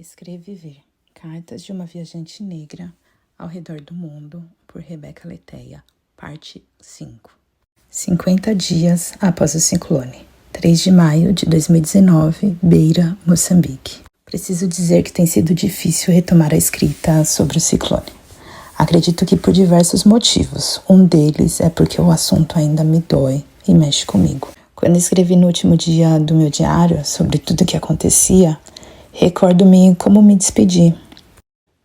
Escrever Cartas de uma Viajante Negra ao Redor do Mundo, por Rebeca Leteia, parte 5. 50 dias após o ciclone. 3 de maio de 2019, Beira, Moçambique. Preciso dizer que tem sido difícil retomar a escrita sobre o ciclone. Acredito que por diversos motivos. Um deles é porque o assunto ainda me dói e mexe comigo. Quando escrevi no último dia do meu diário sobre tudo o que acontecia, recordo-me como me despedi.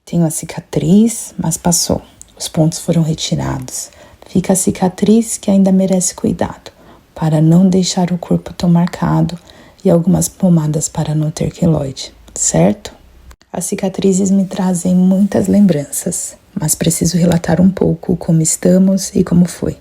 Tenho a cicatriz, mas passou. Os pontos foram retirados. Fica a cicatriz que ainda merece cuidado, para não deixar o corpo tão marcado, e algumas pomadas para não ter queloide, certo? As cicatrizes me trazem muitas lembranças, mas preciso relatar um pouco como estamos e como foi.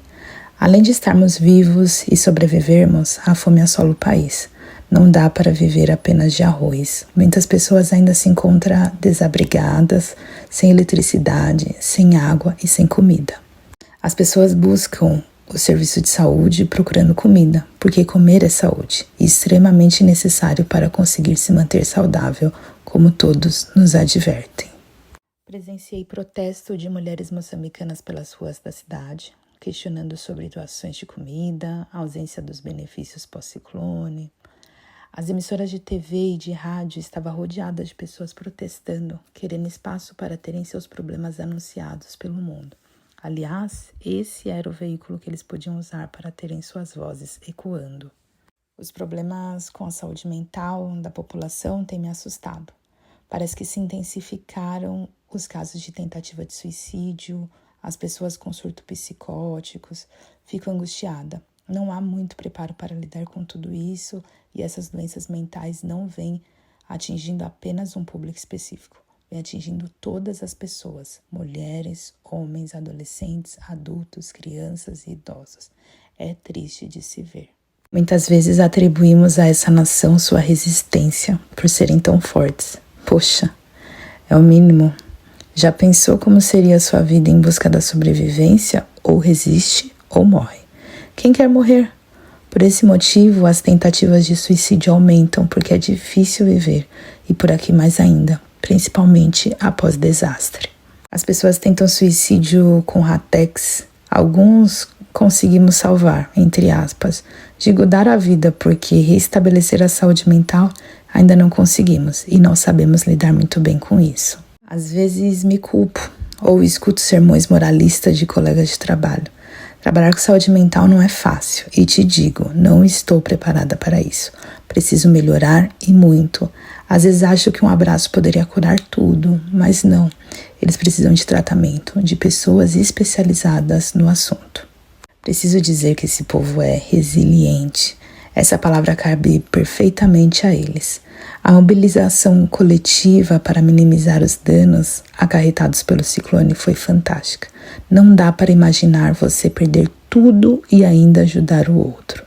Além de estarmos vivos e sobrevivermos, a fome assola o país. Não dá para viver apenas de arroz. Muitas pessoas ainda se encontram desabrigadas, sem eletricidade, sem água e sem comida. As pessoas buscam o serviço de saúde procurando comida, porque comer é saúde e extremamente necessário para conseguir se manter saudável, como todos nos advertem. Presenciei protesto de mulheres moçambicanas pelas ruas da cidade, questionando sobre doações de comida, a ausência dos benefícios pós-ciclone. As emissoras de TV e de rádio estavam rodeadas de pessoas protestando, querendo espaço para terem seus problemas anunciados pelo mundo. Aliás, esse era o veículo que eles podiam usar para terem suas vozes ecoando. Os problemas com a saúde mental da população têm me assustado. Parece que se intensificaram os casos de tentativa de suicídio, as pessoas com surtos psicóticos. Fico angustiada. Não há muito preparo para lidar com tudo isso e essas doenças mentais não vêm atingindo apenas um público específico. Vem atingindo todas as pessoas, mulheres, homens, adolescentes, adultos, crianças e idosos. É triste de se ver. Muitas vezes atribuímos a essa nação sua resistência por serem tão fortes. Poxa, é o mínimo. Já pensou como seria a sua vida em busca da sobrevivência? Ou resiste ou morre. Quem quer morrer? Por esse motivo, as tentativas de suicídio aumentam porque é difícil viver e por aqui mais ainda, principalmente após desastre. As pessoas tentam suicídio com Ratex. Alguns conseguimos salvar, entre aspas. Digo dar a vida porque restabelecer a saúde mental ainda não conseguimos e não sabemos lidar muito bem com isso. Às vezes me culpo ou escuto sermões moralistas de colegas de trabalho. Trabalhar com saúde mental não é fácil e te digo, não estou preparada para isso. Preciso melhorar e muito. Às vezes acho que um abraço poderia curar tudo, mas não. Eles precisam de tratamento, de pessoas especializadas no assunto. Preciso dizer que esse povo é resiliente. Essa palavra cabe perfeitamente a eles. A mobilização coletiva para minimizar os danos acarretados pelo ciclone foi fantástica. Não dá para imaginar você perder tudo e ainda ajudar o outro.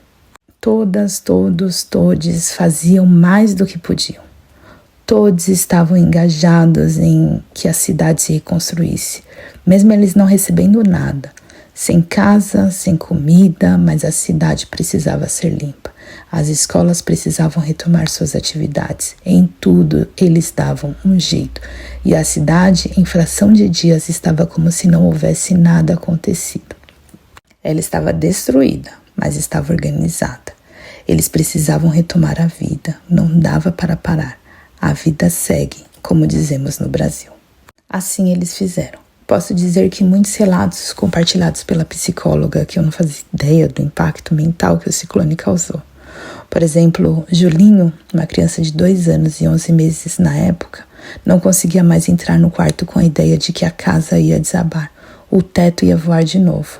Todas, todos, todes faziam mais do que podiam. Todos estavam engajados em que a cidade se reconstruísse, mesmo eles não recebendo nada. Sem casa, sem comida, mas a cidade precisava ser limpa. As escolas precisavam retomar suas atividades. Em tudo, eles davam um jeito. E a cidade, em fração de dias, estava como se não houvesse nada acontecido. Ela estava destruída, mas estava organizada. Eles precisavam retomar a vida. Não dava para parar. A vida segue, como dizemos no Brasil. Assim eles fizeram. Posso dizer que muitos relatos compartilhados pela psicóloga que eu não fazia ideia do impacto mental que o ciclone causou. Por exemplo, Julinho, uma criança de 2 anos e 11 meses na época, não conseguia mais entrar no quarto com a ideia de que a casa ia desabar, o teto ia voar de novo.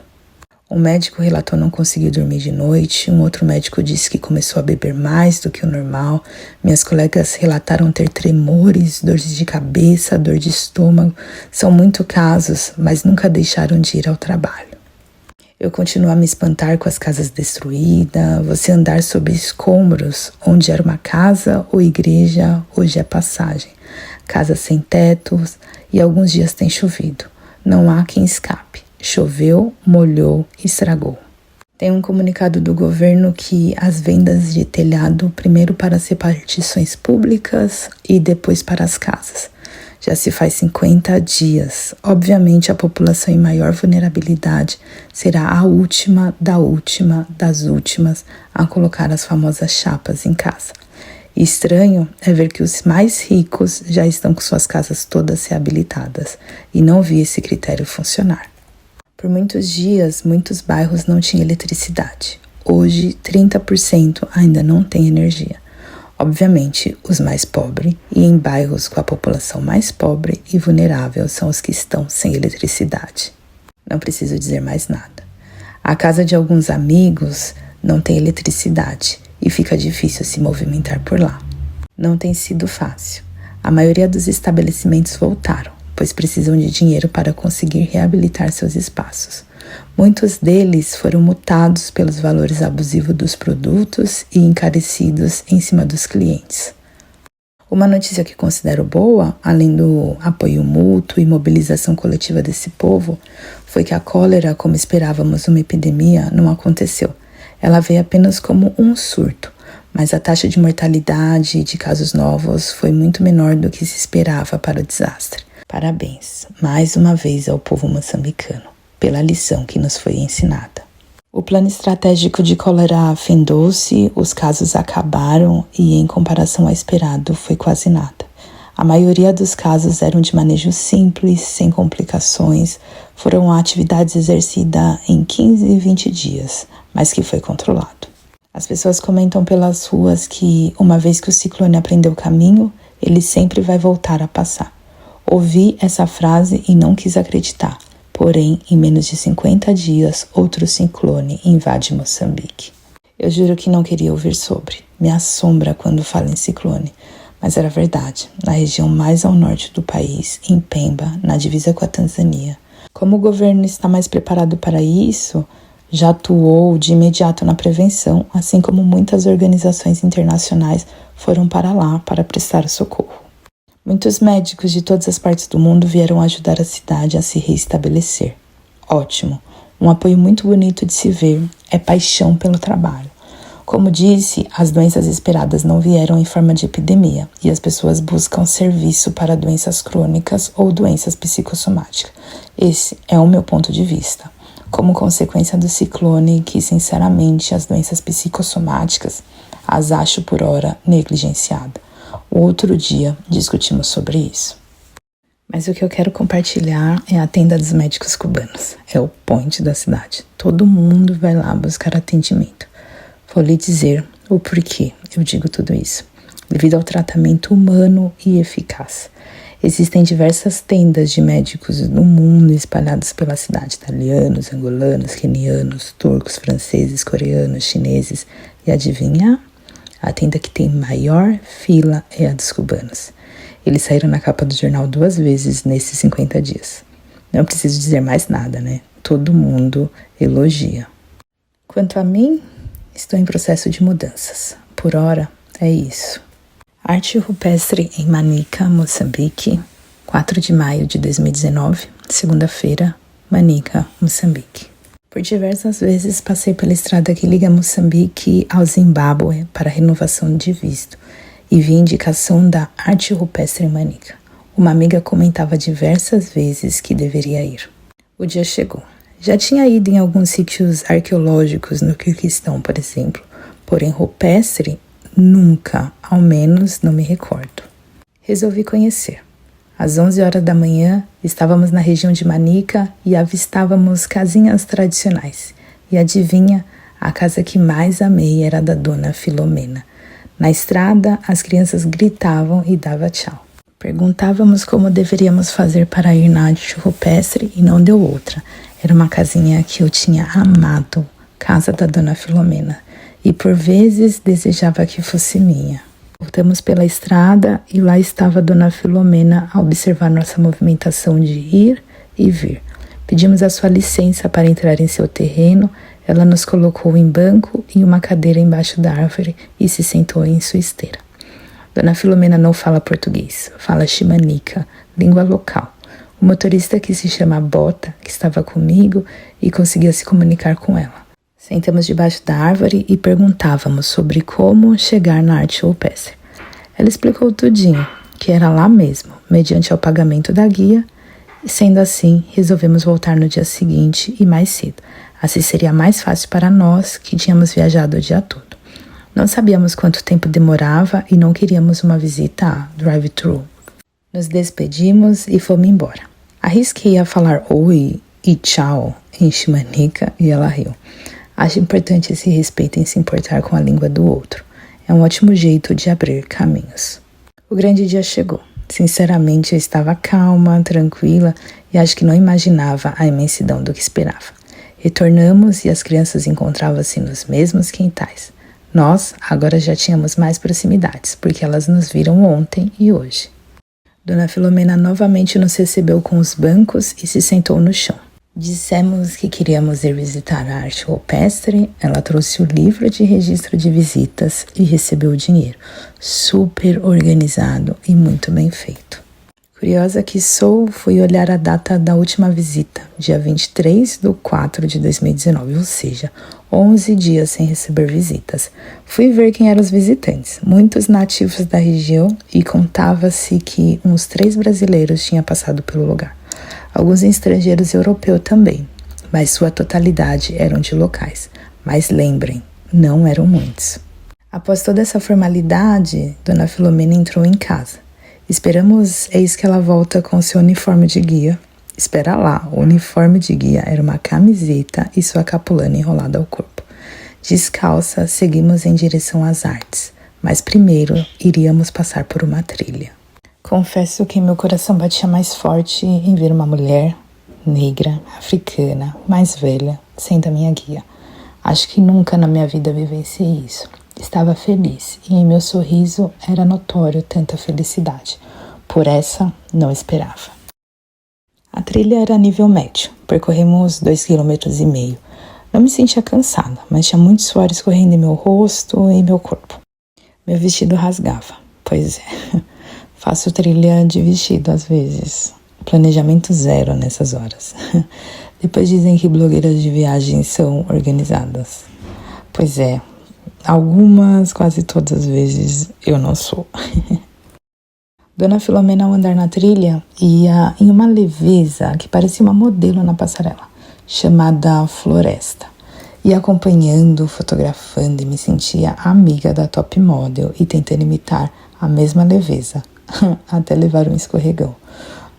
Um médico relatou não conseguir dormir de noite, um outro médico disse que começou a beber mais do que o normal. Minhas colegas relataram ter tremores, dores de cabeça, dor de estômago. São muitos casos, mas nunca deixaram de ir ao trabalho. Eu continuo a me espantar com as casas destruídas, você andar sobre escombros, onde era uma casa ou igreja, hoje é passagem. Casas sem tetos e alguns dias tem chovido. Não há quem escape. Choveu, molhou, estragou. Tem um comunicado do governo que as vendas de telhado, primeiro para as repartições públicas e depois para as casas. Já se faz 50 dias. Obviamente, a população em maior vulnerabilidade será a última das últimas a colocar as famosas chapas em casa. Estranho é ver que os mais ricos já estão com suas casas todas reabilitadas e não vi esse critério funcionar. Por muitos dias, muitos bairros não tinham eletricidade. Hoje, 30% ainda não tem energia. Obviamente, os mais pobres e em bairros com a população mais pobre e vulnerável são os que estão sem eletricidade. Não preciso dizer mais nada. A casa de alguns amigos não tem eletricidade e fica difícil se movimentar por lá. Não tem sido fácil. A maioria dos estabelecimentos voltaram, pois precisam de dinheiro para conseguir reabilitar seus espaços. Muitos deles foram multados pelos valores abusivos dos produtos e encarecidos em cima dos clientes. Uma notícia que considero boa, além do apoio mútuo e mobilização coletiva desse povo, foi que a cólera, como esperávamos uma epidemia, não aconteceu. Ela veio apenas como um surto, mas a taxa de mortalidade e de casos novos foi muito menor do que se esperava para o desastre. Parabéns, mais uma vez, ao povo moçambicano, pela lição que nos foi ensinada. O plano estratégico de cólera afindou-se, os casos acabaram e, em comparação ao esperado, foi quase nada. A maioria dos casos eram de manejo simples, sem complicações, foram atividades exercidas em 15 e 20 dias, mas que foi controlado. As pessoas comentam pelas ruas que, uma vez que o ciclone aprendeu o caminho, ele sempre vai voltar a passar. Ouvi essa frase e não quis acreditar. Porém, em menos de 50 dias, outro ciclone invade Moçambique. Eu juro que não queria ouvir sobre. Me assombra quando falo em ciclone. Mas era verdade. Na região mais ao norte do país, em Pemba, na divisa com a Tanzânia. Como o governo está mais preparado para isso, já atuou de imediato na prevenção, assim como muitas organizações internacionais foram para lá para prestar socorro. Muitos médicos de todas as partes do mundo vieram ajudar a cidade a se reestabelecer. Ótimo, um apoio muito bonito de se ver, é paixão pelo trabalho. Como disse, as doenças esperadas não vieram em forma de epidemia e as pessoas buscam serviço para doenças crônicas ou doenças psicossomáticas. Esse é o meu ponto de vista. Como consequência do ciclone, que sinceramente as doenças psicossomáticas as acho por hora negligenciadas. Outro dia discutimos sobre isso. Mas o que eu quero compartilhar é a tenda dos médicos cubanos. É o point da cidade. Todo mundo vai lá buscar atendimento. Vou lhe dizer o porquê eu digo tudo isso. Devido ao tratamento humano e eficaz. Existem diversas tendas de médicos no mundo espalhadas pela cidade. Italianos, angolanos, quenianos, turcos, franceses, coreanos, chineses. E adivinha? A tenda que tem maior fila é a dos cubanos. Eles saíram na capa do jornal 2 vezes nesses 50 dias. Não preciso dizer mais nada, né? Todo mundo elogia. Quanto a mim, estou em processo de mudanças. Por hora, é isso. Arte rupestre em Manica, Moçambique, 4 de maio de 2019, segunda-feira, Manica, Moçambique. Por diversas vezes passei pela estrada que liga Moçambique ao Zimbábue para renovação de visto e vi indicação da arte rupestre em Manica. Uma amiga comentava diversas vezes que deveria ir. O dia chegou. Já tinha ido em alguns sítios arqueológicos no Quirguistão, por exemplo, porém rupestre nunca, ao menos não me recordo. Resolvi conhecer. Às 11 horas da manhã, estávamos na região de Manica e avistávamos casinhas tradicionais. E adivinha, a casa que mais amei era a da dona Filomena. Na estrada, as crianças gritavam e davam tchau. Perguntávamos como deveríamos fazer para ir na arte rupestre e não deu outra. Era uma casinha que eu tinha amado, casa da dona Filomena, e por vezes desejava que fosse minha. Voltamos pela estrada e lá estava a dona Filomena a observar nossa movimentação de ir e vir. Pedimos a sua licença para entrar em seu terreno. Ela nos colocou em banco e uma cadeira embaixo da árvore e se sentou em sua esteira. Dona Filomena não fala português, fala ximanica, língua local. O motorista, que se chama Bota, que estava comigo e conseguia se comunicar com ela. Sentamos debaixo da árvore e perguntávamos sobre como chegar na arte rupestre. Ela explicou tudinho, que era lá mesmo, mediante ao pagamento da guia, e sendo assim, resolvemos voltar no dia seguinte e mais cedo. Assim seria mais fácil para nós, que tínhamos viajado o dia todo. Não sabíamos quanto tempo demorava e não queríamos uma visita a drive-thru. Nos despedimos e fomos embora. Arrisquei a falar oi e tchau em Ximanique e ela riu. Acho importante esse respeito em se importar com a língua do outro. É um ótimo jeito de abrir caminhos. O grande dia chegou. Sinceramente, eu estava calma, tranquila e acho que não imaginava a imensidão do que esperava. Retornamos e as crianças encontravam-se nos mesmos quintais. Nós agora já tínhamos mais proximidades, porque elas nos viram ontem e hoje. Dona Filomena novamente nos recebeu com os bancos e se sentou no chão. Dissemos que queríamos ir visitar a arte rupestre, ela trouxe o livro de registro de visitas e recebeu o dinheiro. Super organizado e muito bem feito. Curiosa que sou, fui olhar a data da última visita, dia 23/4/2019, ou seja, 11 dias sem receber visitas. Fui ver quem eram os visitantes, muitos nativos da região e contava-se que uns 3 brasileiros tinham passado pelo lugar. Alguns estrangeiros europeus também, mas sua totalidade eram de locais. Mas lembrem, não eram muitos. Após toda essa formalidade, Dona Filomena entrou em casa. Esperamos, eis que ela volta com seu uniforme de guia. Espera lá, o uniforme de guia era uma camiseta e sua capulana enrolada ao corpo. Descalça, seguimos em direção às artes, mas primeiro iríamos passar por uma trilha. Confesso que meu coração batia mais forte em ver uma mulher negra, africana, mais velha, sendo a minha guia. Acho que nunca na minha vida vivenciei isso. Estava feliz e em meu sorriso era notório tanta felicidade. Por essa, não esperava. A trilha era a nível médio. Percorremos 2,5 km. Não me sentia cansada, mas tinha muito suor escorrendo em meu rosto e meu corpo. Meu vestido rasgava. Pois é, faço trilha de vestido às vezes. Planejamento zero nessas horas. Depois dizem que blogueiras de viagem são organizadas. Pois é, algumas, quase todas as vezes, eu não sou. Dona Filomena, ao andar na trilha, ia em uma leveza que parecia uma modelo na passarela, chamada Floresta. Ia acompanhando, fotografando e me sentia amiga da top model e tentando imitar a mesma leveza, até levar um escorregão,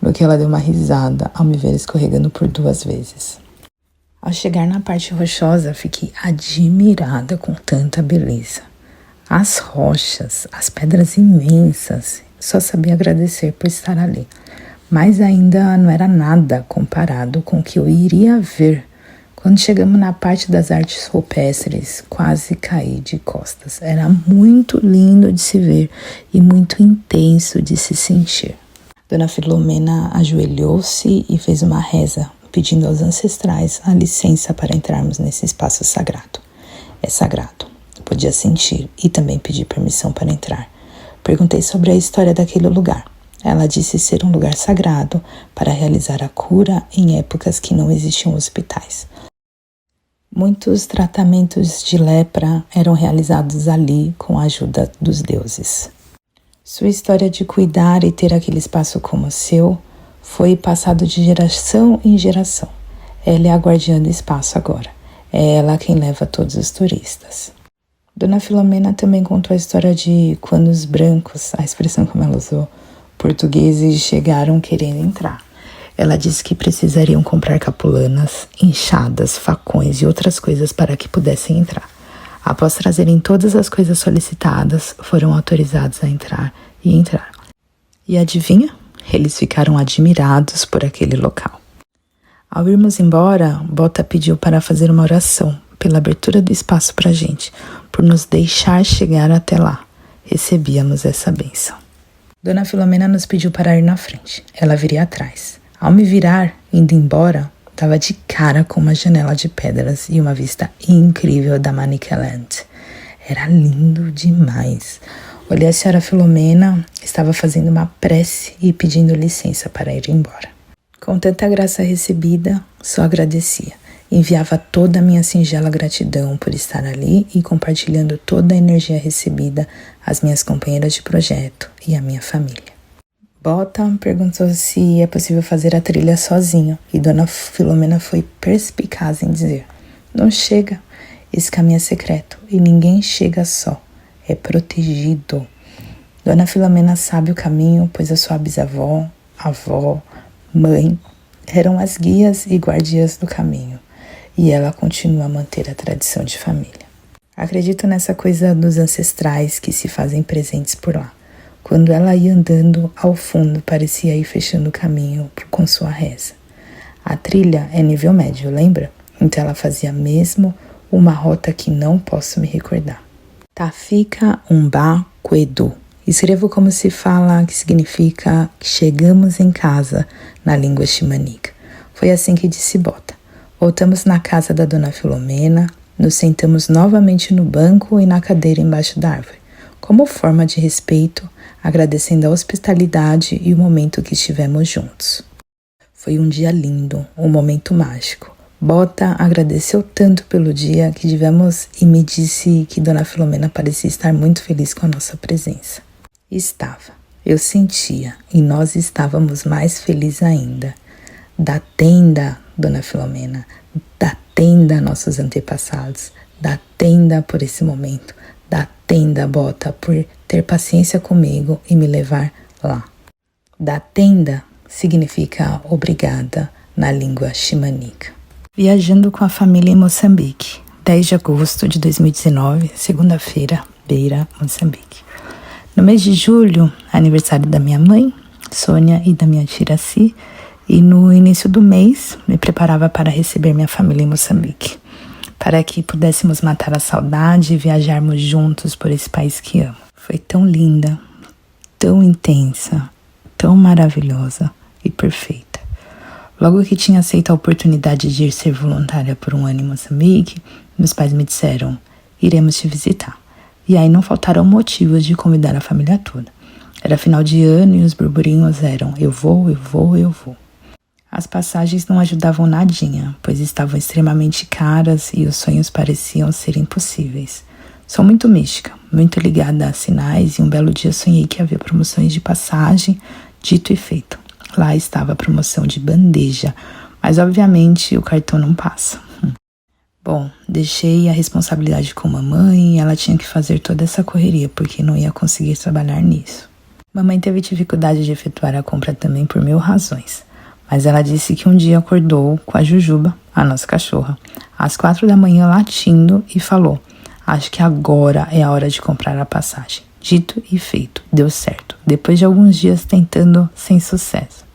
no que ela deu uma risada ao me ver escorregando por 2 vezes. Ao chegar na parte rochosa, fiquei admirada com tanta beleza. As rochas, as pedras imensas, só sabia agradecer por estar ali. Mas ainda não era nada comparado com o que eu iria ver. Quando chegamos na parte das artes rupestres, quase caí de costas. Era muito lindo de se ver e muito intenso de se sentir. Dona Filomena ajoelhou-se e fez uma reza, pedindo aos ancestrais a licença para entrarmos nesse espaço sagrado. É sagrado, podia sentir e também pedir permissão para entrar. Perguntei sobre a história daquele lugar. Ela disse ser um lugar sagrado para realizar a cura em épocas que não existiam hospitais. Muitos tratamentos de lepra eram realizados ali com a ajuda dos deuses. Sua história de cuidar e ter aquele espaço como seu foi passado de geração em geração. Ela é a guardiã do espaço agora. É ela quem leva todos os turistas. Dona Filomena também contou a história de quando os brancos, a expressão como ela usou, portugueses chegaram querendo entrar. Ela disse que precisariam comprar capulanas, enxadas, facões e outras coisas para que pudessem entrar. Após trazerem todas as coisas solicitadas, foram autorizados a entrar e entraram. E adivinha? Eles ficaram admirados por aquele local. Ao irmos embora, Bota pediu para fazer uma oração pela abertura do espaço para a gente, por nos deixar chegar até lá. Recebíamos essa bênção. Dona Filomena nos pediu para ir na frente. Ela viria atrás. Ao me virar, indo embora, estava de cara com uma janela de pedras e uma vista incrível da Manicaland. Era lindo demais. Olhei a senhora Filomena, estava fazendo uma prece e pedindo licença para ir embora. Com tanta graça recebida, só agradecia. Enviava toda a minha singela gratidão por estar ali e compartilhando toda a energia recebida às minhas companheiras de projeto e à minha família. Bota perguntou se é possível fazer a trilha sozinho e Dona Filomena foi perspicaz em dizer: não chega, esse caminho é secreto e ninguém chega só, é protegido. Dona Filomena sabe o caminho, pois a sua bisavó, avó, mãe eram as guias e guardiãs do caminho. E ela continua a manter a tradição de família. Acredito nessa coisa dos ancestrais que se fazem presentes por lá. Quando ela ia andando, ao fundo parecia ir fechando o caminho com sua reza. A trilha é nível médio, lembra? Então ela fazia mesmo uma rota que não posso me recordar. Tafika Umba Kwedu. Escrevo como se fala, que significa que chegamos em casa na língua ximânica. Foi assim que disse Bota. Voltamos na casa da Dona Filomena, nos sentamos novamente no banco e na cadeira embaixo da árvore, como forma de respeito, agradecendo a hospitalidade e o momento que estivemos juntos. Foi um dia lindo, um momento mágico. Bota agradeceu tanto pelo dia que tivemos e me disse que Dona Filomena parecia estar muito feliz com a nossa presença. Estava, eu sentia, e nós estávamos mais felizes ainda. Da tenda, Dona Filomena, da tenda nossos antepassados, da tenda por esse momento, da tenda, Bota, por ter paciência comigo e me levar lá. Da tenda significa obrigada na língua ximânica. Viajando com a família em Moçambique, 10 de agosto de 2019, segunda-feira, Beira, Moçambique. No mês de julho, aniversário da minha mãe, Sônia, e da minha tia Iraci, e no início do mês me preparava para receber minha família em Moçambique, para que pudéssemos matar a saudade e viajarmos juntos por esse país que amo. Foi tão linda, tão intensa, tão maravilhosa e perfeita. Logo que tinha aceito a oportunidade de ir ser voluntária por um ano em Moçambique, meus pais me disseram: iremos te visitar. E aí não faltaram motivos de convidar a família toda. Era final de ano e os burburinhos eram: eu vou, eu vou, eu vou. As passagens não ajudavam nadinha, pois estavam extremamente caras e os sonhos pareciam ser impossíveis. Sou muito mística, muito ligada a sinais, e um belo dia sonhei que havia promoções de passagem, dito e feito. Lá estava a promoção de bandeja, mas obviamente o cartão não passa. Bom, deixei a responsabilidade com mamãe e ela tinha que fazer toda essa correria, porque não ia conseguir trabalhar nisso. Mamãe teve dificuldade de efetuar a compra também por 1000 razões. Mas ela disse que um dia acordou com a Jujuba, a nossa cachorra, às 4 da manhã latindo e falou: acho que agora é a hora de comprar a passagem. Dito e feito, deu certo. Depois de alguns dias tentando, sem sucesso.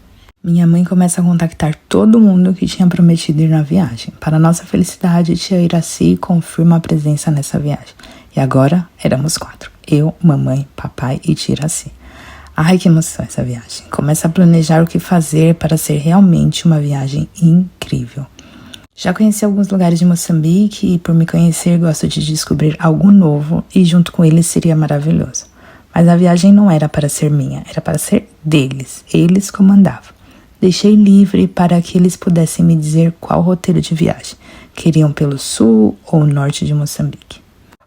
Minha mãe começa a contactar todo mundo que tinha prometido ir na viagem. Para nossa felicidade, tia Iraci confirma a presença nessa viagem. E agora éramos 4. Eu, mamãe, papai e tia Iraci. Ai, que emoção essa viagem. Começa a planejar o que fazer para ser realmente uma viagem incrível. Já conheci alguns lugares de Moçambique e por me conhecer gosto de descobrir algo novo e junto com eles seria maravilhoso. Mas a viagem não era para ser minha, era para ser deles. Eles comandavam. Deixei livre para que eles pudessem me dizer qual roteiro de viagem. Queriam pelo sul ou norte de Moçambique.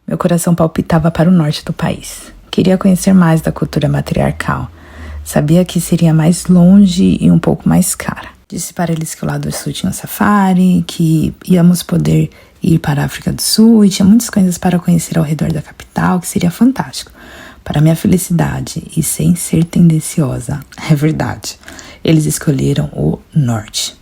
Meu coração palpitava para o norte do país. Queria conhecer mais da cultura matriarcal. Sabia que seria mais longe e um pouco mais cara. Disse para eles que o lado sul tinha um safari, que íamos poder ir para a África do Sul e tinha muitas coisas para conhecer ao redor da capital, que seria fantástico. Para minha felicidade e sem ser tendenciosa, é verdade, eles escolheram o norte.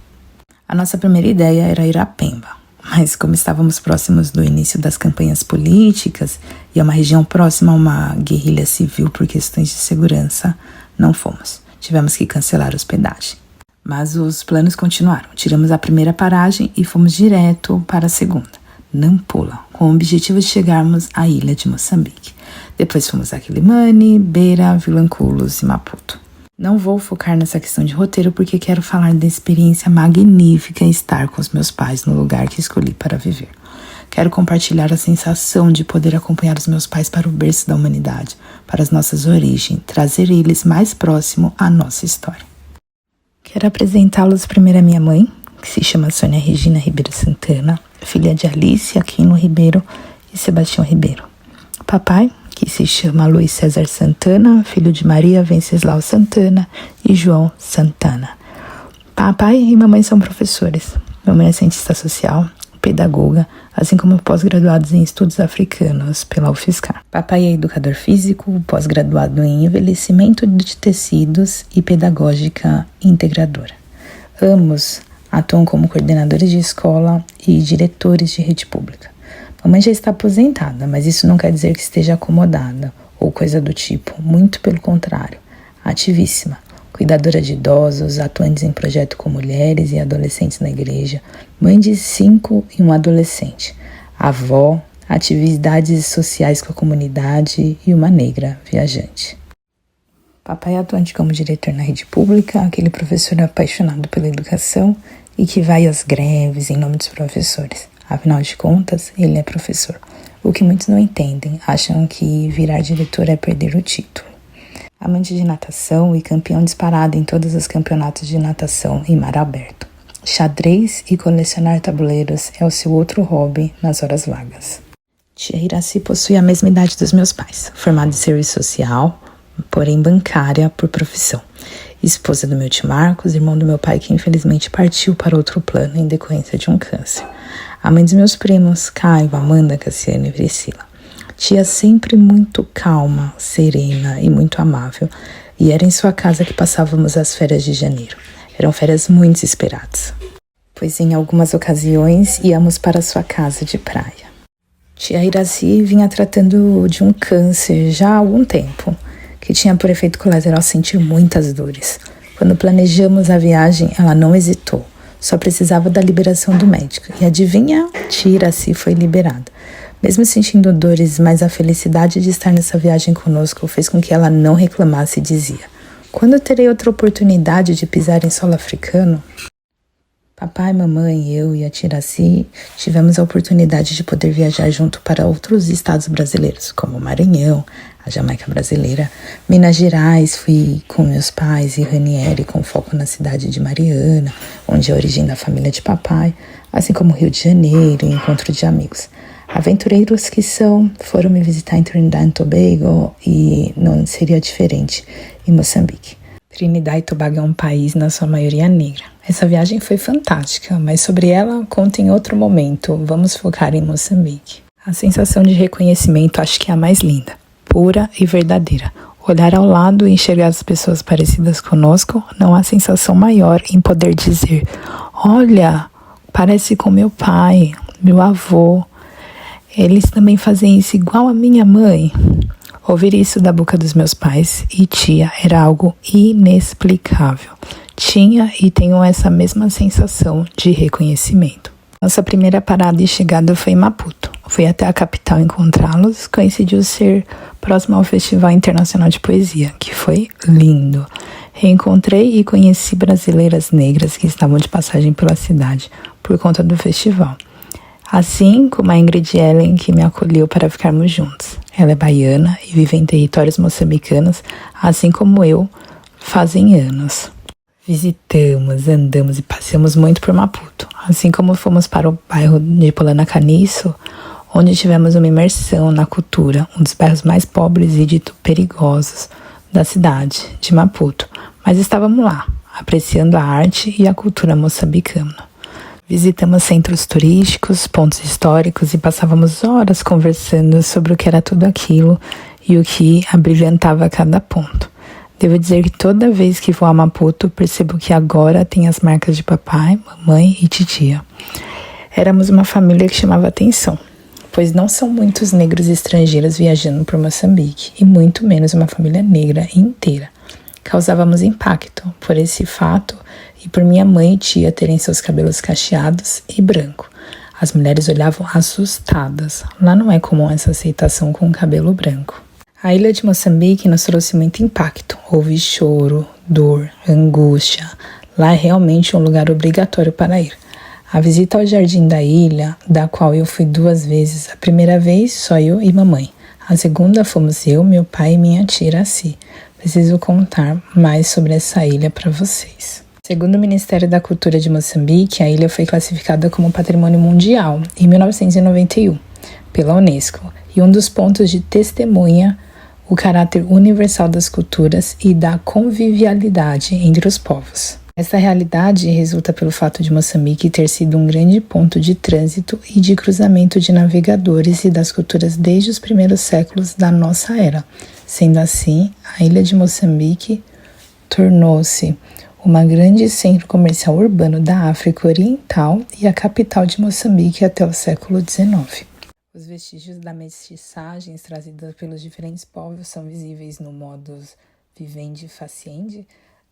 A nossa primeira ideia era ir a Pemba. Mas como estávamos próximos do início das campanhas políticas e é uma região próxima a uma guerrilha civil por questões de segurança, não fomos. Tivemos que cancelar a hospedagem. Mas os planos continuaram. Tiramos a primeira paragem e fomos direto para a segunda, Nampula, com o objetivo de chegarmos à ilha de Moçambique. Depois fomos a Quilimane, Beira, Vilanculos e Maputo. Não vou focar nessa questão de roteiro porque quero falar da experiência magnífica em estar com os meus pais no lugar que escolhi para viver. Quero compartilhar a sensação de poder acompanhar os meus pais para o berço da humanidade, para as nossas origens, trazer eles mais próximo à nossa história. Quero apresentá-los primeiro à minha mãe, que se chama Sônia Regina Ribeiro Santana, filha de Alice Aquino Ribeiro e Sebastião Ribeiro. Papai, que se chama Luiz César Santana, filho de Maria Venceslau Santana e João Santana. Papai e mamãe são professores. Mamãe é cientista social, pedagoga, assim como pós-graduados em estudos africanos pela UFSCar. Papai é educador físico, pós-graduado em envelhecimento de tecidos e pedagógica integradora. Ambos atuam como coordenadores de escola e diretores de rede pública. Mamãe já está aposentada, mas isso não quer dizer que esteja acomodada ou coisa do tipo, muito pelo contrário, ativíssima. Cuidadora de idosos, atuantes em projeto com mulheres e adolescentes na igreja, mãe de 5 e um adolescente, avó, atividades sociais com a comunidade e uma negra viajante. Papai é atuante como diretor na rede pública, aquele professor apaixonado pela educação e que vai às greves em nome dos professores. Afinal de contas, ele é professor. O que muitos não entendem, acham que virar diretor é perder o título. Amante de natação e campeão disparado em todos os campeonatos de natação em mar aberto. Xadrez e colecionar tabuleiros é o seu outro hobby nas horas vagas. Tia Iraci possui a mesma idade dos meus pais, formada em serviço social, porém bancária por profissão. Esposa do meu tio Marcos, irmão do meu pai que infelizmente partiu para outro plano em decorrência de um câncer. A mãe dos meus primos, Caio, Amanda, Cassiane e Priscila. Tia sempre muito calma, serena e muito amável, e era em sua casa que passávamos as férias de janeiro. Eram férias muito esperadas, pois em algumas ocasiões íamos para sua casa de praia. Tia Iraci vinha tratando de um câncer já há algum tempo, que tinha por efeito colateral sentir muitas dores. Quando planejamos a viagem, ela não hesitou, só precisava da liberação do médico. E adivinha? Tia Iraci foi liberada. Mesmo sentindo dores, mas a felicidade de estar nessa viagem conosco fez com que ela não reclamasse e dizia: quando terei outra oportunidade de pisar em solo africano? Papai, mamãe, eu e a tia Iraci tivemos a oportunidade de poder viajar junto para outros estados brasileiros, como Maranhão, a Jamaica brasileira, Minas Gerais. Fui com meus pais e Ranieri com foco na cidade de Mariana, onde é a origem da família de papai, assim como Rio de Janeiro e encontro de amigos. Aventureiros que foram me visitar em Trinidad e Tobago e não seria diferente em Moçambique. Trinidad e Tobago é um país na sua maioria negra. Essa viagem foi fantástica, mas sobre ela conto em outro momento. Vamos focar em Moçambique. A sensação de reconhecimento acho que é a mais linda, pura e verdadeira. Olhar ao lado e enxergar as pessoas parecidas conosco, não há sensação maior em poder dizer: olha, parece com meu pai, meu avô. Eles também fazem isso igual a minha mãe. Ouvir isso da boca dos meus pais e tia era algo inexplicável. Tinha e tenho essa mesma sensação de reconhecimento. Nossa primeira parada e chegada foi em Maputo. Fui até a capital encontrá-los. Coincidiu ser próximo ao Festival Internacional de Poesia, que foi lindo. Reencontrei e conheci brasileiras negras que estavam de passagem pela cidade por conta do festival. Assim como a Ingrid Ellen, que me acolheu para ficarmos juntos. Ela é baiana e vive em territórios moçambicanos, assim como eu, fazem anos. Visitamos, andamos e passeamos muito por Maputo, assim como fomos para o bairro de Polana Caniço, onde tivemos uma imersão na cultura, um dos bairros mais pobres e dito perigosos da cidade de Maputo. Mas estávamos lá, apreciando a arte e a cultura moçambicana. Visitamos centros turísticos, pontos históricos e passávamos horas conversando sobre o que era tudo aquilo e o que abrilhantava cada ponto. Devo dizer que toda vez que vou a Maputo, percebo que agora tem as marcas de papai, mamãe e titia. Éramos uma família que chamava atenção, pois não são muitos negros estrangeiros viajando por Moçambique, e muito menos uma família negra inteira. Causávamos impacto por esse fato e por minha mãe e tia terem seus cabelos cacheados e branco. As mulheres olhavam assustadas. Lá não é comum essa aceitação com o cabelo branco. A ilha de Moçambique nos trouxe muito impacto. Houve choro, dor, angústia. Lá é realmente um lugar obrigatório para ir. A visita ao jardim da ilha, da qual eu fui 2 vezes. A primeira vez, só eu e mamãe. A segunda fomos eu, meu pai e minha tia Iraci. Preciso contar mais sobre essa ilha para vocês. Segundo o Ministério da Cultura de Moçambique, a ilha foi classificada como Patrimônio Mundial em 1991 pela Unesco e um dos pontos de testemunha o caráter universal das culturas e da convivialidade entre os povos. Essa realidade resulta pelo fato de Moçambique ter sido um grande ponto de trânsito e de cruzamento de navegadores e das culturas desde os primeiros séculos da nossa era. Sendo assim, a ilha de Moçambique tornou-se um grande centro comercial urbano da África Oriental e a capital de Moçambique até o século XIX. Os vestígios da mestiçagem trazida pelos diferentes povos são visíveis no modus vivendi faciendi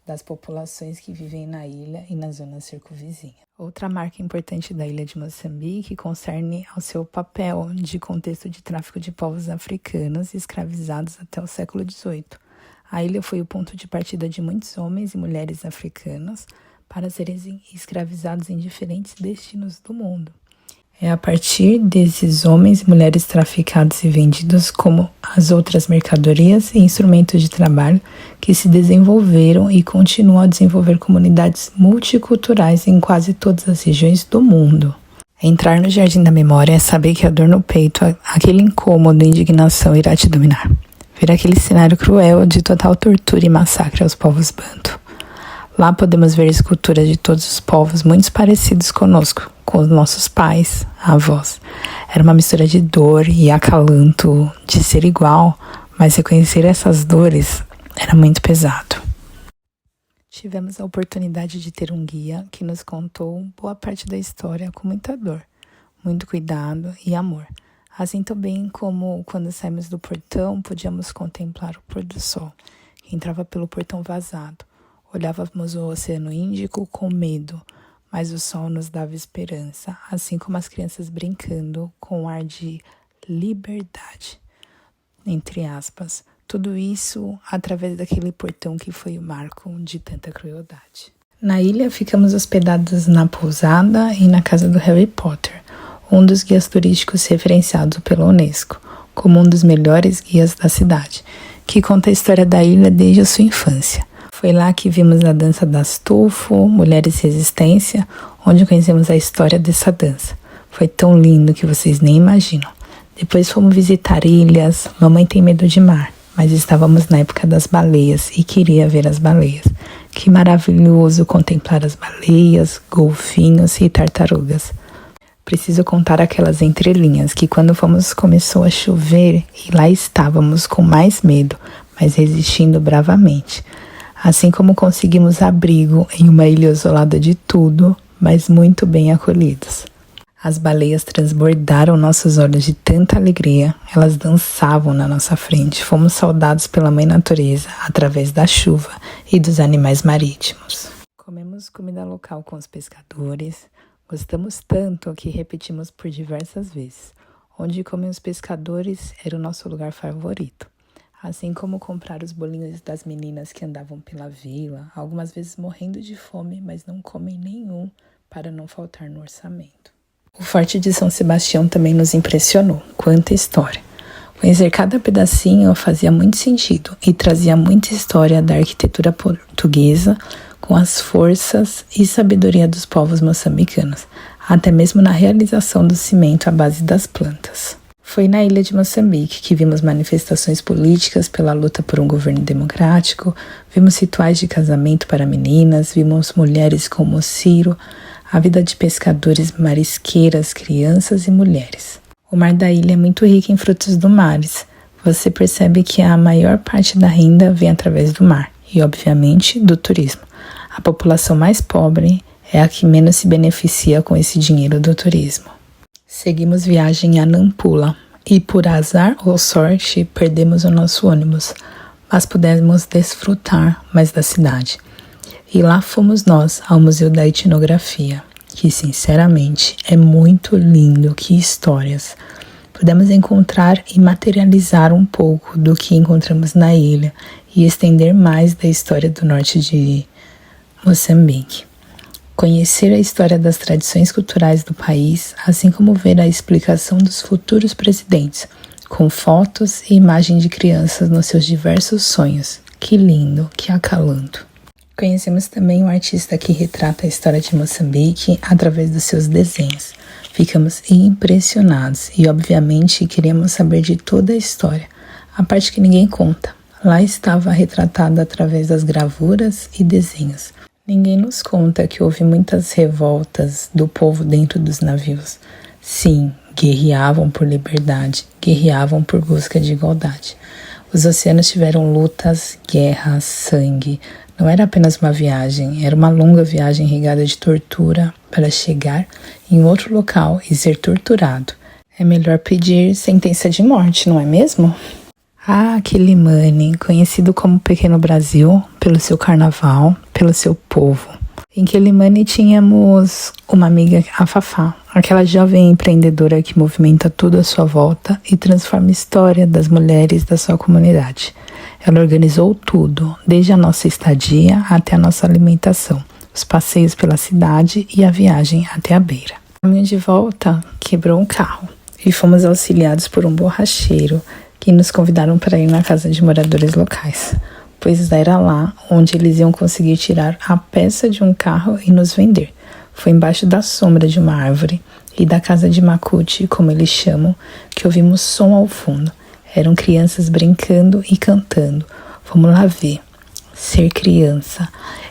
das populações que vivem na ilha e na zona circunvizinha. Outra marca importante da ilha de Moçambique concerne ao seu papel de contexto de tráfico de povos africanos escravizados até o século XVIII. A ilha foi o ponto de partida de muitos homens e mulheres africanos para serem escravizados em diferentes destinos do mundo. É a partir desses homens e mulheres traficados e vendidos como as outras mercadorias e instrumentos de trabalho que se desenvolveram e continuam a desenvolver comunidades multiculturais em quase todas as regiões do mundo. Entrar no Jardim da Memória é saber que a dor no peito, aquele incômodo e indignação irá te dominar. Ver aquele cenário cruel de total tortura e massacre aos povos banto. Lá podemos ver esculturas de todos os povos muito parecidos conosco, com os nossos pais, avós. Era uma mistura de dor e acalanto de ser igual, mas reconhecer essas dores era muito pesado. Tivemos a oportunidade de ter um guia que nos contou boa parte da história com muita dor, muito cuidado e amor. Assim também como quando saímos do portão, podíamos contemplar o pôr do sol, que entrava pelo portão vazado. Olhávamos o Oceano Índico com medo, mas o sol nos dava esperança, assim como as crianças brincando com um ar de liberdade, entre aspas. Tudo isso através daquele portão que foi o marco de tanta crueldade. Na ilha ficamos hospedados na pousada e na casa do Harry Potter, um dos guias turísticos referenciados pela Unesco, como um dos melhores guias da cidade, que conta a história da ilha desde a sua infância. Foi lá que vimos a dança das Tufo, Mulheres Resistência, onde conhecemos a história dessa dança. Foi tão lindo que vocês nem imaginam. Depois fomos visitar ilhas. Mamãe tem medo de mar, mas estávamos na época das baleias e queria ver as baleias. Que maravilhoso contemplar as baleias, golfinhos e tartarugas. Preciso contar aquelas entrelinhas que quando fomos começou a chover e lá estávamos com mais medo, mas resistindo bravamente. Assim como conseguimos abrigo em uma ilha isolada de tudo, mas muito bem acolhidos. As baleias transbordaram nossos olhos de tanta alegria, elas dançavam na nossa frente. Fomos saudados pela Mãe Natureza através da chuva e dos animais marítimos. Comemos comida local com os pescadores, gostamos tanto que repetimos por diversas vezes. Onde comem os pescadores era o nosso lugar favorito. Assim como comprar os bolinhos das meninas que andavam pela vila, algumas vezes morrendo de fome, mas não comem nenhum para não faltar no orçamento. O Forte de São Sebastião também nos impressionou. Quanta história! Conhecer cada pedacinho fazia muito sentido e trazia muita história da arquitetura portuguesa com as forças e sabedoria dos povos moçambicanos, até mesmo na realização do cimento à base das plantas. Foi na ilha de Moçambique que vimos manifestações políticas pela luta por um governo democrático, vimos rituais de casamento para meninas, vimos mulheres como Ciro, a vida de pescadores, marisqueiras, crianças e mulheres. O mar da ilha é muito rico em frutos do mar. Você percebe que a maior parte da renda vem através do mar e, obviamente, do turismo. A população mais pobre é a que menos se beneficia com esse dinheiro do turismo. Seguimos viagem a Nampula e, por azar ou sorte, perdemos o nosso ônibus, mas pudemos desfrutar mais da cidade. E lá fomos nós ao Museu da Etnografia, que sinceramente é muito lindo, que histórias. Pudemos encontrar e materializar um pouco do que encontramos na ilha e estender mais da história do norte de Moçambique. Conhecer a história das tradições culturais do país, assim como ver a explicação dos futuros presidentes, com fotos e imagens de crianças nos seus diversos sonhos. Que lindo, que acalanto. Conhecemos também um artista que retrata a história de Moçambique através dos seus desenhos. Ficamos impressionados e, obviamente, queremos saber de toda a história, a parte que ninguém conta. Lá estava retratada através das gravuras e desenhos. Ninguém nos conta que houve muitas revoltas do povo dentro dos navios. Sim, guerreavam por liberdade, guerreavam por busca de igualdade. Os oceanos tiveram lutas, guerras, sangue. Não era apenas uma viagem, era uma longa viagem regada de tortura para chegar em outro local e ser torturado. É melhor pedir sentença de morte, não é mesmo? Quilimane, conhecido como Pequeno Brasil, pelo seu carnaval, pelo seu povo. Em Quilimane tínhamos uma amiga, a Fafá, aquela jovem empreendedora que movimenta tudo à sua volta e transforma a história das mulheres da sua comunidade. Ela organizou tudo, desde a nossa estadia até a nossa alimentação, os passeios pela cidade e a viagem até a beira. No caminho de volta, quebrou um carro e fomos auxiliados por um borracheiro que nos convidaram para ir na casa de moradores locais, pois era lá onde eles iam conseguir tirar a peça de um carro e nos vender. Foi embaixo da sombra de uma árvore e da casa de Makuti, como eles chamam, que ouvimos som ao fundo. Eram crianças brincando e cantando. Vamos lá ver. Ser criança.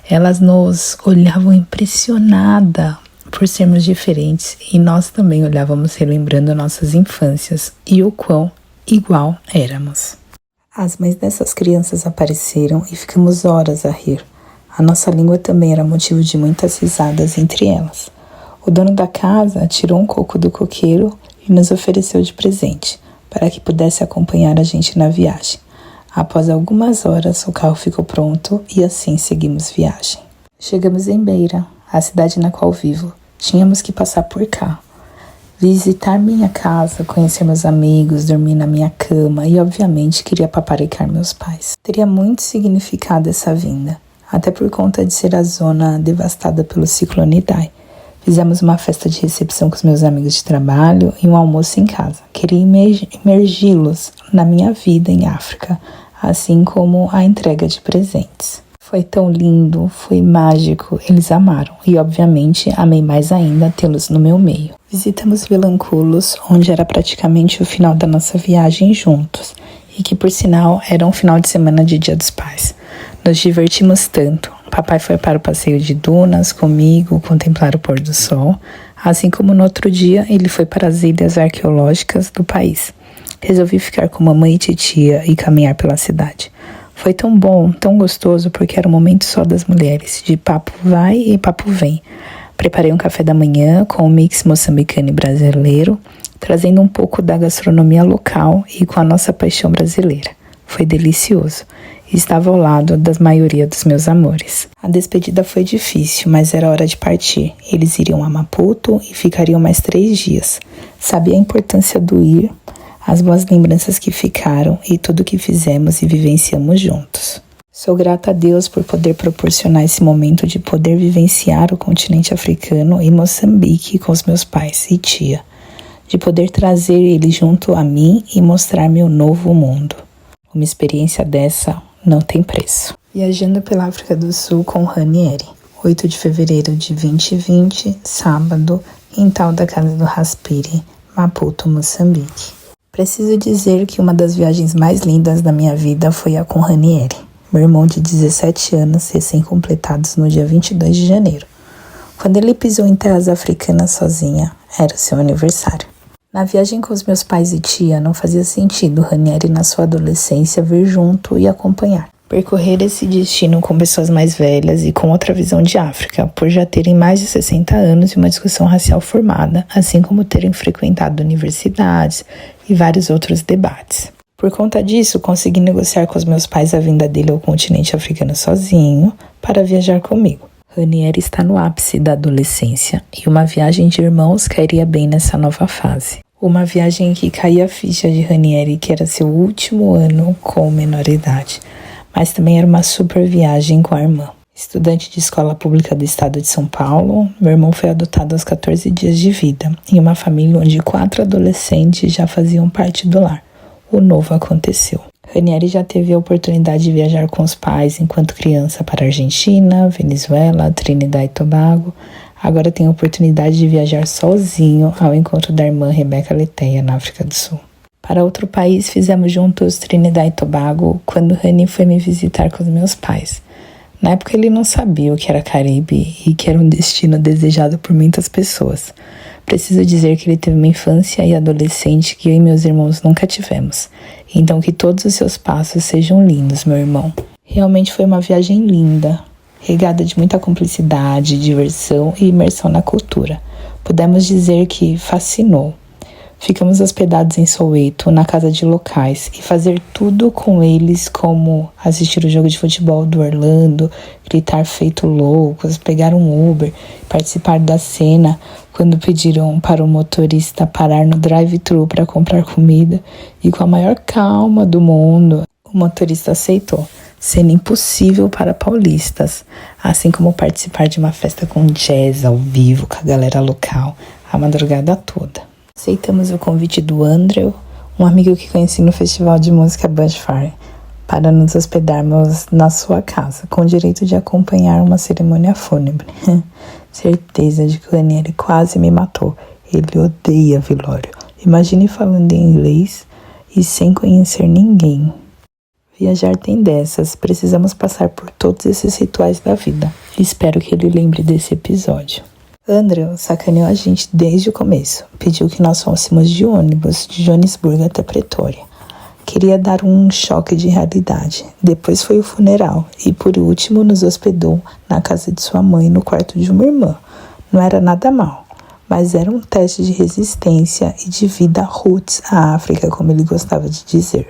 Elas nos olhavam impressionada por sermos diferentes e nós também olhávamos relembrando nossas infâncias e o quão igual éramos. As mães dessas crianças apareceram e ficamos horas a rir. A nossa língua também era motivo de muitas risadas entre elas. O dono da casa tirou um coco do coqueiro e nos ofereceu de presente, para que pudesse acompanhar a gente na viagem. Após algumas horas, o carro ficou pronto e assim seguimos viagem. Chegamos em Beira, a cidade na qual vivo. Tínhamos que passar por cá. Visitar minha casa, conhecer meus amigos, dormir na minha cama e, obviamente, queria paparicar meus pais. Teria muito significado essa vinda, até por conta de ser a zona devastada pelo ciclone Idai. Fizemos uma festa de recepção com os meus amigos de trabalho e um almoço em casa. Queria imergi-los na minha vida em África, assim como a entrega de presentes. Foi tão lindo, foi mágico, eles amaram e, obviamente, amei mais ainda tê-los no meu meio. Visitamos Vilanculos, onde era praticamente o final da nossa viagem juntos e que, por sinal, era um final de semana de Dia dos Pais. Nos divertimos tanto. Papai foi para o passeio de dunas comigo, contemplar o pôr do sol, assim como no outro dia ele foi para as ilhas arqueológicas do país. Resolvi ficar com mamãe e titia e caminhar pela cidade. Foi tão bom, tão gostoso, porque era um momento só das mulheres, de papo vai e papo vem. Preparei um café da manhã com um mix moçambicano e brasileiro, trazendo um pouco da gastronomia local e com a nossa paixão brasileira. Foi delicioso. Estava ao lado da maioria dos meus amores. A despedida foi difícil, mas era hora de partir. Eles iriam a Maputo e ficariam mais 3 dias. Sabia a importância do ir, as boas lembranças que ficaram e tudo que fizemos e vivenciamos juntos. Sou grata a Deus por poder proporcionar esse momento de poder vivenciar o continente africano e Moçambique com os meus pais e tia. De poder trazer eles junto a mim e mostrar meu novo mundo. Uma experiência dessa não tem preço. Viajando pela África do Sul com Ranieri, 8 de fevereiro de 2020, sábado, em tal da casa do Raspiri, Maputo, Moçambique. Preciso dizer que uma das viagens mais lindas da minha vida foi a com Ranieri, meu irmão de 17 anos, recém-completados no dia 22 de janeiro. Quando ele pisou em terras africanas sozinha, era o seu aniversário. Na viagem com os meus pais e tia, não fazia sentido Ranieri, na sua adolescência, vir junto e acompanhar. Percorrer esse destino com pessoas mais velhas e com outra visão de África, por já terem mais de 60 anos e uma discussão racial formada, assim como terem frequentado universidades e vários outros debates. Por conta disso, consegui negociar com os meus pais a vinda dele ao continente africano sozinho para viajar comigo. Ranieri está no ápice da adolescência e uma viagem de irmãos cairia bem nessa nova fase. Uma viagem em que caía a ficha de Ranieri, que era seu último ano com menoridade, mas também era uma super viagem com a irmã. Estudante de escola pública do estado de São Paulo, meu irmão foi adotado aos 14 dias de vida, em uma família onde 4 adolescentes já faziam parte do lar. O novo aconteceu. Ranieri já teve a oportunidade de viajar com os pais enquanto criança para a Argentina, Venezuela, Trinidad e Tobago. Agora tem a oportunidade de viajar sozinho ao encontro da irmã Rebeca Leteia, na África do Sul. Para outro país, fizemos juntos Trinidad e Tobago quando Rani foi me visitar com os meus pais. Na época ele não sabia o que era Caribe e que era um destino desejado por muitas pessoas. Preciso dizer que ele teve uma infância e adolescente que eu e meus irmãos nunca tivemos. Então que todos os seus passos sejam lindos, meu irmão. Realmente foi uma viagem linda, regada de muita cumplicidade, diversão e imersão na cultura. Podemos dizer que fascinou. Ficamos hospedados em Soweto, na casa de locais, e fazer tudo com eles, como assistir o jogo de futebol do Orlando, gritar feito loucos, pegar um Uber, participar da cena quando pediram para o motorista parar no drive-thru para comprar comida, e com a maior calma do mundo, o motorista aceitou, sendo impossível para paulistas, assim como participar de uma festa com jazz ao vivo com a galera local, a madrugada toda. Aceitamos o convite do Andrew, um amigo que conheci no festival de música Bushfire, para nos hospedarmos na sua casa, com direito de acompanhar uma cerimônia fúnebre. Certeza de que o Ranieri quase me matou. Ele odeia velório. Imagine falando em inglês e sem conhecer ninguém. Viajar tem dessas, precisamos passar por todos esses rituais da vida. Espero que ele lembre desse episódio. Andrew sacaneou a gente desde o começo. Pediu que nós fôssemos de ônibus de Joanesburgo até Pretória. Queria dar um choque de realidade. Depois foi o funeral e, por último, nos hospedou na casa de sua mãe, no quarto de uma irmã. Não era nada mal, mas era um teste de resistência e de vida roots à África, como ele gostava de dizer.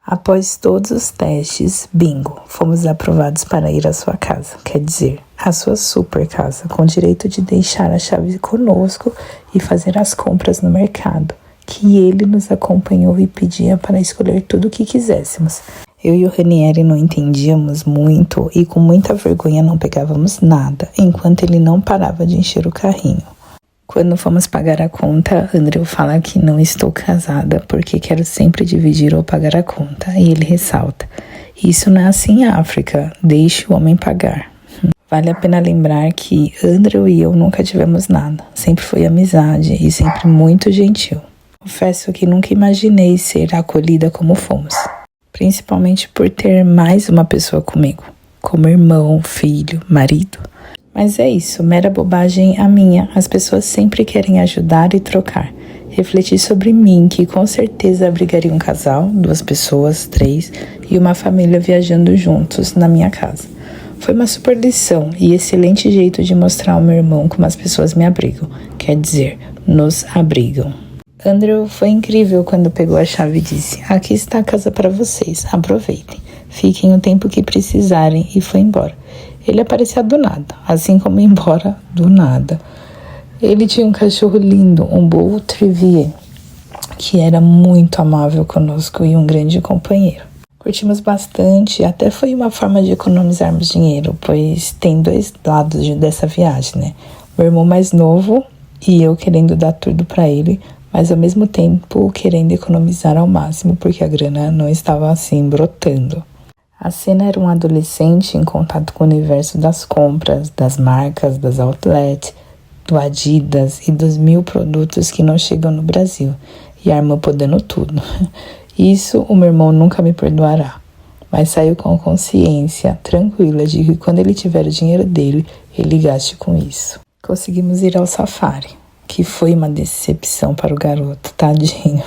Após todos os testes, bingo, fomos aprovados para ir à sua casa, quer dizer, à sua super casa, com direito de deixar a chave conosco e fazer as compras no mercado, que ele nos acompanhou e pedia para escolher tudo o que quiséssemos. Eu e o Ranieri não entendíamos muito e com muita vergonha não pegávamos nada, enquanto ele não parava de encher o carrinho. Quando fomos pagar a conta, Andrew fala que não estou casada porque quero sempre dividir ou pagar a conta. E ele ressalta, isso não é assim em África, deixe o homem pagar. Vale a pena lembrar que Andrew e eu nunca tivemos nada. Sempre foi amizade e sempre muito gentil. Confesso que nunca imaginei ser acolhida como fomos. Principalmente por ter mais uma pessoa comigo. Como irmão, filho, marido. Mas é isso, mera bobagem a minha. As pessoas sempre querem ajudar e trocar. Refleti sobre mim, que com certeza abrigaria um casal, 2 pessoas, 3, e uma família viajando juntos na minha casa. Foi uma super lição e excelente jeito de mostrar ao meu irmão como as pessoas me abrigam. Quer dizer, nos abrigam. Andrew foi incrível quando pegou a chave e disse, aqui está a casa para vocês, aproveitem. Fiquem o tempo que precisarem e foi embora. Ele aparecia do nada, assim como ia embora do nada. Ele tinha um cachorro lindo, um Bull Terrier, que era muito amável conosco e um grande companheiro. Curtimos bastante, até foi uma forma de economizarmos dinheiro, pois tem 2 lados dessa viagem, né? Meu irmão mais novo e eu querendo dar tudo para ele, mas ao mesmo tempo querendo economizar ao máximo, porque a grana não estava assim brotando. A cena era um adolescente em contato com o universo das compras, das marcas, das outlets, do Adidas e dos 1000 produtos que não chegam no Brasil. E a irmã podendo tudo. Isso o meu irmão nunca me perdoará. Mas saiu com a consciência tranquila de que quando ele tiver o dinheiro dele, ele gaste com isso. Conseguimos ir ao safari, que foi uma decepção para o garoto, tadinho.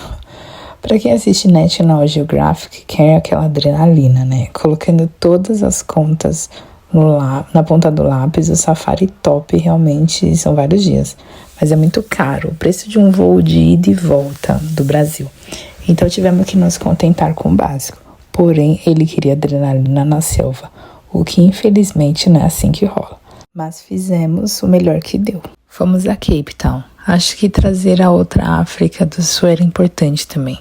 Para quem assiste National Geographic, quer aquela adrenalina, né? Colocando todas as contas na ponta do lápis, o safari top realmente são vários dias. Mas é muito caro, o preço de um voo de ida e volta do Brasil. Então tivemos que nos contentar com o básico. Porém, ele queria adrenalina na selva, o que infelizmente não é assim que rola. Mas fizemos o melhor que deu. Fomos a Cape Town. Acho que trazer a outra África do Sul era importante também.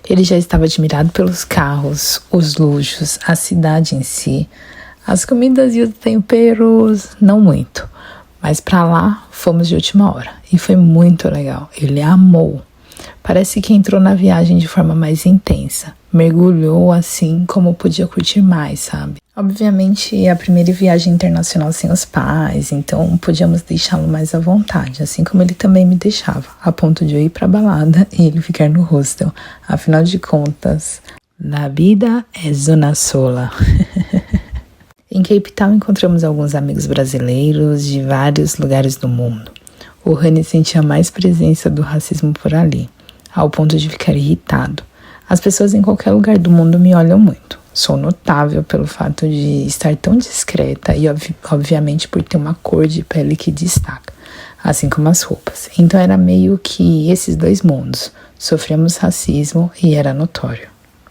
Ele já estava admirado pelos carros, os luxos, a cidade em si. As comidas e os temperos, não muito. Mas para lá, fomos de última hora. E foi muito legal. Ele amou. Parece que entrou na viagem de forma mais intensa. Mergulhou assim como podia curtir mais, sabe? Obviamente, é a primeira viagem internacional sem os pais, então podíamos deixá-lo mais à vontade, assim como ele também me deixava, a ponto de eu ir pra balada e ele ficar no hostel. Afinal de contas, la vida es una sola. Em Cape Town encontramos alguns amigos brasileiros de vários lugares do mundo. O Rani sentia mais presença do racismo por ali, ao ponto de ficar irritado. As pessoas em qualquer lugar do mundo me olham muito. Sou notável pelo fato de estar tão discreta e, obviamente, por ter uma cor de pele que destaca, assim como as roupas. Então era meio que esses dois mundos. Sofríamos racismo e era notório.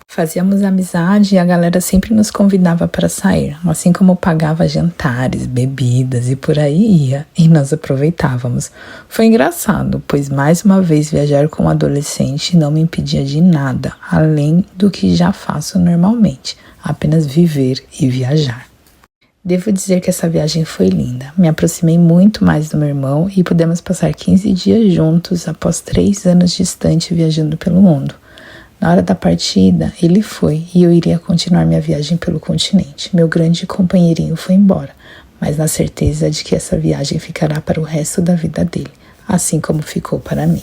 Fazíamos amizade e a galera sempre nos convidava para sair, assim como pagava jantares, bebidas e por aí ia, e nós aproveitávamos. Foi engraçado, pois mais uma vez viajar com um adolescente não me impedia de nada, além do que já faço normalmente, apenas viver e viajar. Devo dizer que essa viagem foi linda, me aproximei muito mais do meu irmão e pudemos passar 15 dias juntos após 3 anos distante viajando pelo mundo. Na hora da partida, ele foi e eu iria continuar minha viagem pelo continente. Meu grande companheirinho foi embora, mas na certeza de que essa viagem ficará para o resto da vida dele, assim como ficou para mim.